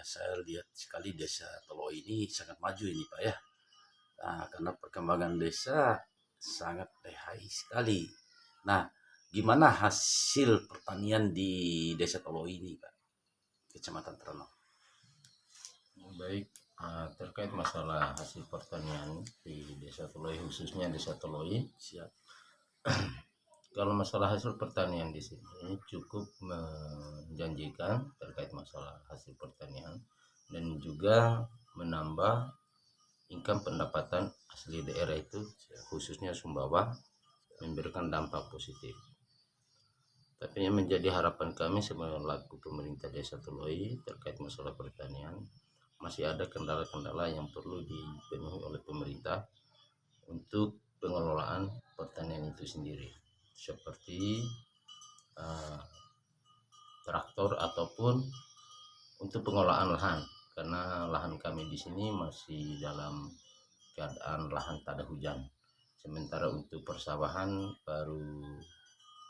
saya lihat sekali desa Tolo ini sangat maju ini Pak ya. Nah, karena perkembangan desa sangat lihai sekali. Nah, gimana hasil pertanian di desa Tolo ini Pak, Kecamatan Trono? Baik, terkait masalah hasil pertanian di Desa Toloi, khususnya Desa Toloi. Siap. Kalau masalah hasil pertanian di sini cukup menjanjikan terkait masalah hasil pertanian dan juga menambah income pendapatan asli daerah itu, khususnya Sumbawa, memberikan dampak positif. Tapi yang menjadi harapan kami selaku pemerintah Desa Toloi terkait masalah pertanian, masih ada kendala-kendala yang perlu dipenuhi oleh pemerintah untuk pengelolaan pertanian itu sendiri, seperti traktor ataupun untuk pengelolaan lahan, karena lahan kami di sini masih dalam keadaan lahan tak ada hujan. Sementara untuk persawahan baru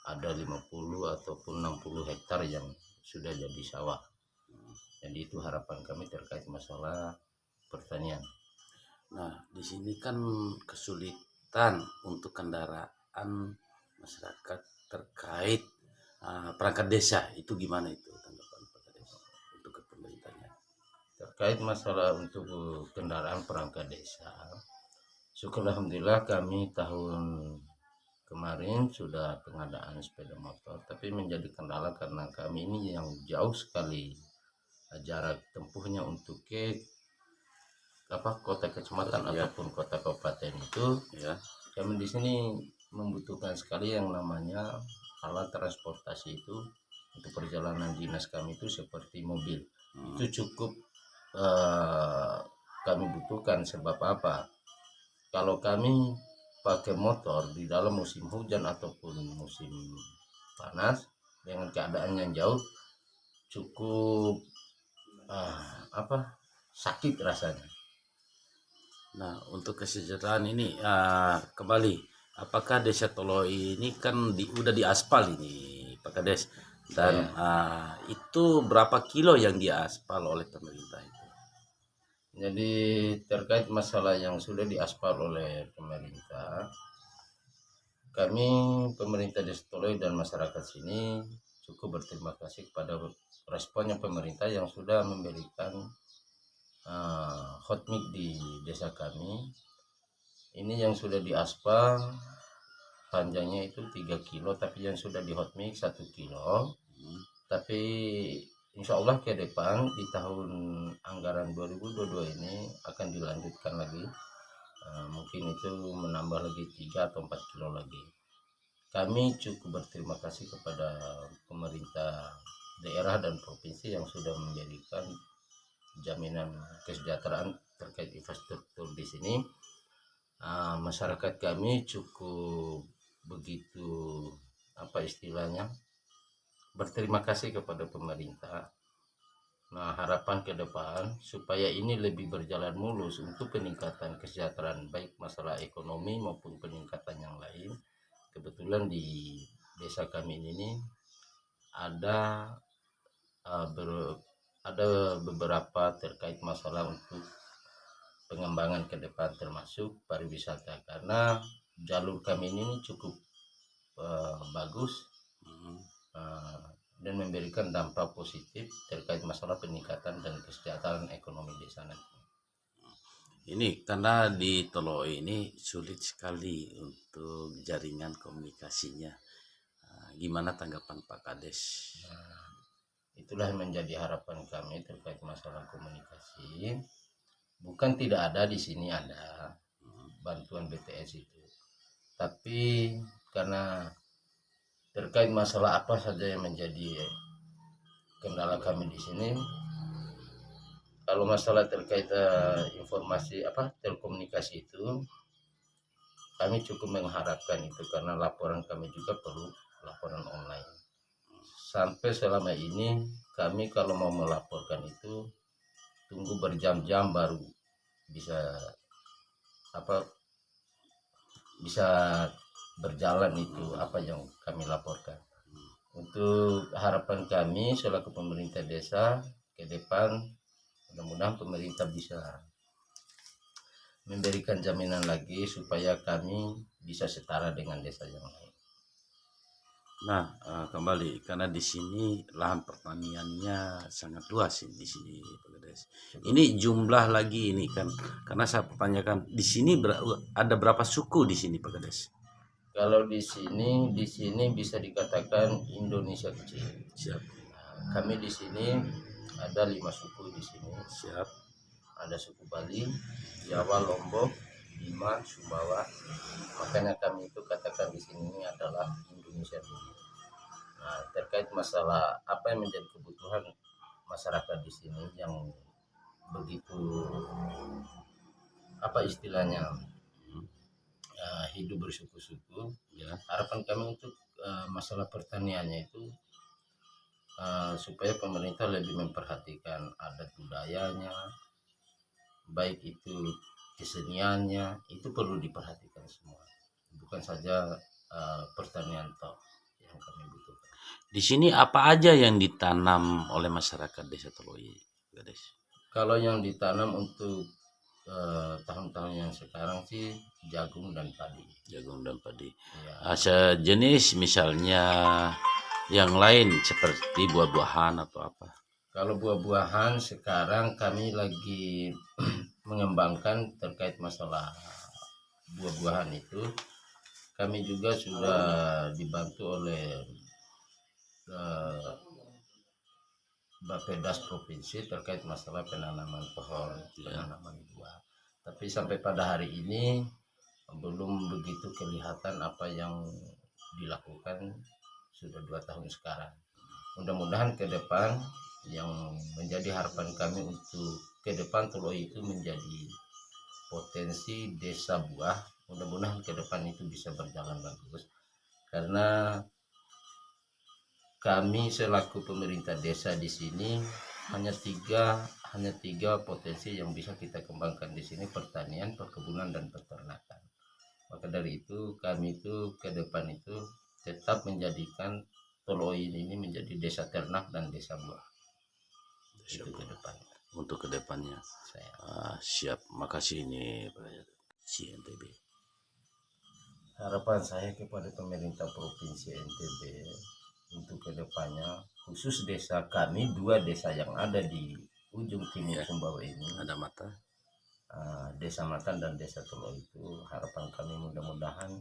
ada 50 ataupun 60 hektar yang sudah jadi sawah. Jadi itu harapan kami terkait masalah pertanian. Nah, di sini kan kesulitan untuk kendaraan masyarakat terkait perangkat desa. Itu gimana itu tanggapan perangkat desa untuk ke pemerintahnya? Terkait masalah untuk kendaraan perangkat desa, syukur alhamdulillah kami tahun kemarin sudah pengadaan sepeda motor, tapi menjadi kendala karena kami ini yang jauh sekali jarak tempuhnya untuk ke kota kecamatan ataupun kota kabupaten itu. Ya. Kami di sini membutuhkan sekali yang namanya alat transportasi itu untuk perjalanan dinas kami itu seperti mobil. Itu cukup kami butuhkan. Sebab apa? Kalau kami pakai motor di dalam musim hujan ataupun musim panas dengan keadaan yang jauh, cukup sakit rasanya. Nah, untuk kesejahteraan ini kembali, apakah Desa Tolo ini kan udah diaspal ini Pak Kades, dan itu berapa kilo yang diaspal oleh pemerintah itu? Jadi terkait masalah yang sudah diaspal oleh pemerintah, kami pemerintah Desa Tolo dan masyarakat sini cukup berterima kasih kepada responnya pemerintah yang sudah memberikan hot mix di desa kami. Ini yang sudah diaspal panjangnya itu 3 kilo, tapi yang sudah di hot mix 1 kilo. Tapi insya Allah ke depan di tahun anggaran 2022 ini akan dilanjutkan lagi. Mungkin itu menambah lagi 3 atau 4 kilo lagi. Kami cukup berterima kasih kepada pemerintah daerah dan provinsi yang sudah menjadikan jaminan kesejahteraan terkait infrastruktur di sini. Masyarakat kami cukup begitu berterima kasih kepada pemerintah. Nah, harapan ke depan supaya ini lebih berjalan mulus untuk peningkatan kesejahteraan baik masalah ekonomi maupun peningkatan yang lain. Kebetulan di desa kami ini ada beberapa terkait masalah untuk pengembangan ke depan termasuk pariwisata, karena jalur kami ini cukup bagus dan memberikan dampak positif terkait masalah peningkatan dan kesejahteraan ekonomi di sana. Ini karena di Tolo ini sulit sekali untuk jaringan komunikasinya. Gimana tanggapan Pak Kades? Itulah yang menjadi harapan kami terkait masalah komunikasi. Bukan tidak ada, di sini ada bantuan BTS itu, tapi karena terkait masalah apa saja yang menjadi kendala kami di sini. Kalau masalah terkait informasi telekomunikasi itu, kami cukup mengharapkan itu karena laporan kami juga perlu laporan online. Sampai selama ini kami kalau mau melaporkan itu tunggu berjam-jam baru bisa berjalan itu apa yang kami laporkan. Untuk harapan kami selaku pemerintah desa ke depan Mudah-mudahan pemerintah bisa memberikan jaminan lagi supaya kami bisa setara dengan desa yang lain. Nah, kembali karena di sini lahan pertaniannya sangat luas di sini, Pak Kades. Ini jumlah lagi ini kan, karena saya pertanyakan di sini ada berapa suku di sini, Pak Kades? Kalau di sini bisa dikatakan Indonesia kecil. Siap, Nah, kami di sini ada 5 suku di sini. siap. Ada suku Bali, Jawa, Lombok, Bima, Sumbawa. Makanya kami itu katakan di sini ini adalah Indonesia dulu. Nah, terkait masalah apa yang menjadi kebutuhan masyarakat di sini yang begitu apa istilahnya hidup bersuku-suku, Ya, harapan kami untuk masalah pertaniannya itu supaya pemerintah lebih memperhatikan adat budayanya, baik itu keseniannya, itu perlu diperhatikan semua, bukan saja pertanian toh yang kami butuhkan. di sini apa aja yang ditanam oleh masyarakat Desa Toloi, Pak Kades? Kalau yang ditanam untuk tahun-tahun yang sekarang sih jagung dan padi. Jagung dan padi. Ya, Sejenis misalnya yang lain seperti buah-buahan atau apa? kalau buah-buahan sekarang kami lagi mengembangkan terkait masalah buah-buahan itu. Kami juga sudah dibantu oleh Bappedas Provinsi terkait masalah penanaman pohon, penanaman buah. Tapi sampai pada hari ini belum begitu kelihatan apa yang dilakukan sudah 2 tahun sekarang. Mudah-mudahan ke depan yang menjadi harapan kami untuk ke depan Toloi itu menjadi potensi desa buah. Mudah-mudahan ke depan itu bisa berjalan bagus, karena kami selaku pemerintah desa di sini hanya tiga potensi yang bisa kita kembangkan di sini: pertanian, perkebunan, dan peternakan. Maka dari itu kami itu ke depan itu tetap menjadikan Toloi ini menjadi desa ternak dan desa buah. Itu ke depan. Untuk kedepannya. Saya Siap, makasih ini Pak CNTB. harapan saya kepada pemerintah provinsi NTB untuk kedepannya, khusus desa kami, 2 desa yang ada di ujung timur Sumbawa ini, Ada mata. Desa Matan dan Desa Toloi itu, harapan kami mudah-mudahan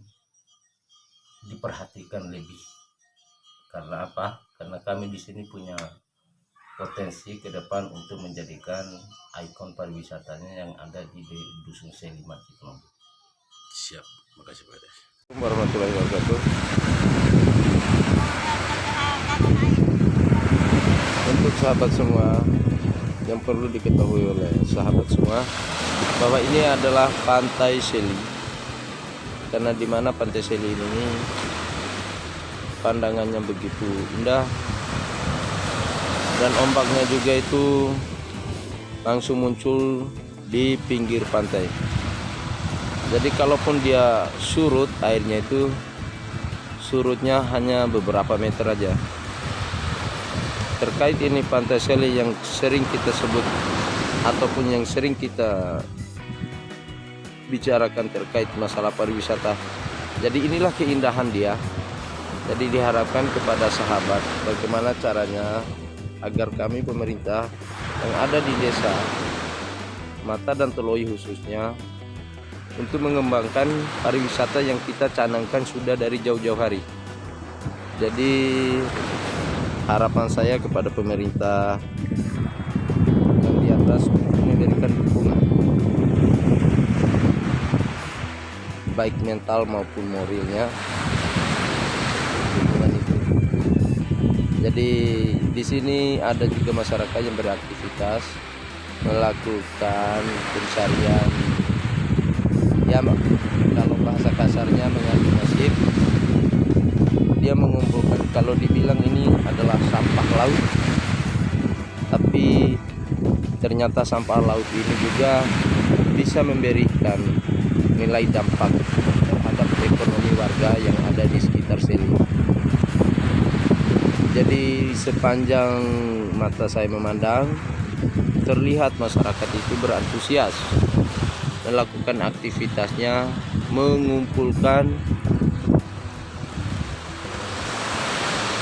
diperhatikan lebih. Karena apa? Karena kami di sini punya potensi ke depan untuk menjadikan ikon pariwisatanya yang ada di Dusun Selimat itu. Siap, makasih Pak Kades. Warahmatullahi wabarakatuh. Untuk sahabat semua, yang perlu diketahui oleh sahabat semua bahwa ini adalah Pantai Seli. Karena di mana Pantai Seli ini pandangannya begitu indah dan ombaknya juga itu langsung muncul di pinggir pantai. Jadi kalaupun dia surut, airnya itu surutnya hanya beberapa meter aja. Terkait ini Pantai Seli yang sering kita sebut ataupun yang sering kita bicarakan terkait masalah pariwisata. Jadi inilah keindahan dia. Jadi diharapkan kepada sahabat bagaimana caranya agar kami pemerintah yang ada di desa Mata dan Toloi khususnya untuk mengembangkan pariwisata yang kita canangkan sudah dari jauh-jauh hari. Jadi harapan saya kepada pemerintah yang di atas untuk memberikan dukungan baik mental maupun moralnya, dukungan itu. Jadi di sini ada juga masyarakat yang beraktivitas melakukan pencarian, ya kalau bahasa kasarnya mengadu nasib. Dia mengumpulkan, kalau dibilang ini adalah sampah laut, tapi ternyata sampah laut ini juga bisa memberikan nilai dampak terhadap ekonomi warga yang ada di sekitar sini. Jadi sepanjang mata saya memandang, terlihat masyarakat itu berantusias melakukan aktivitasnya, mengumpulkan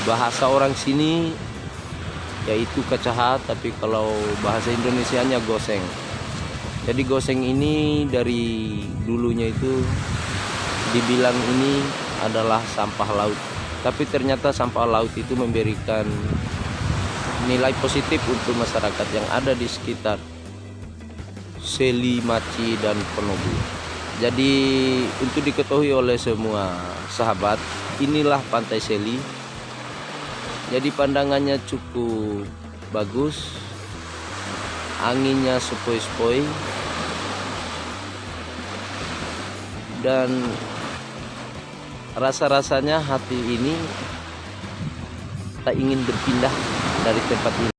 bahasa orang sini yaitu kacahat, tapi kalau bahasa Indonesianya goseng. Jadi goseng ini dari dulunya itu dibilang ini adalah sampah laut, tapi ternyata sampah laut itu memberikan nilai positif untuk masyarakat yang ada di sekitar Seli, Maci, dan Penobu. Jadi untuk diketahui oleh semua sahabat, inilah Pantai Seli. Jadi pandangannya cukup bagus, anginnya sepoi-sepoi, dan rasa-rasanya hati ini tak ingin berpindah dari tempat ini.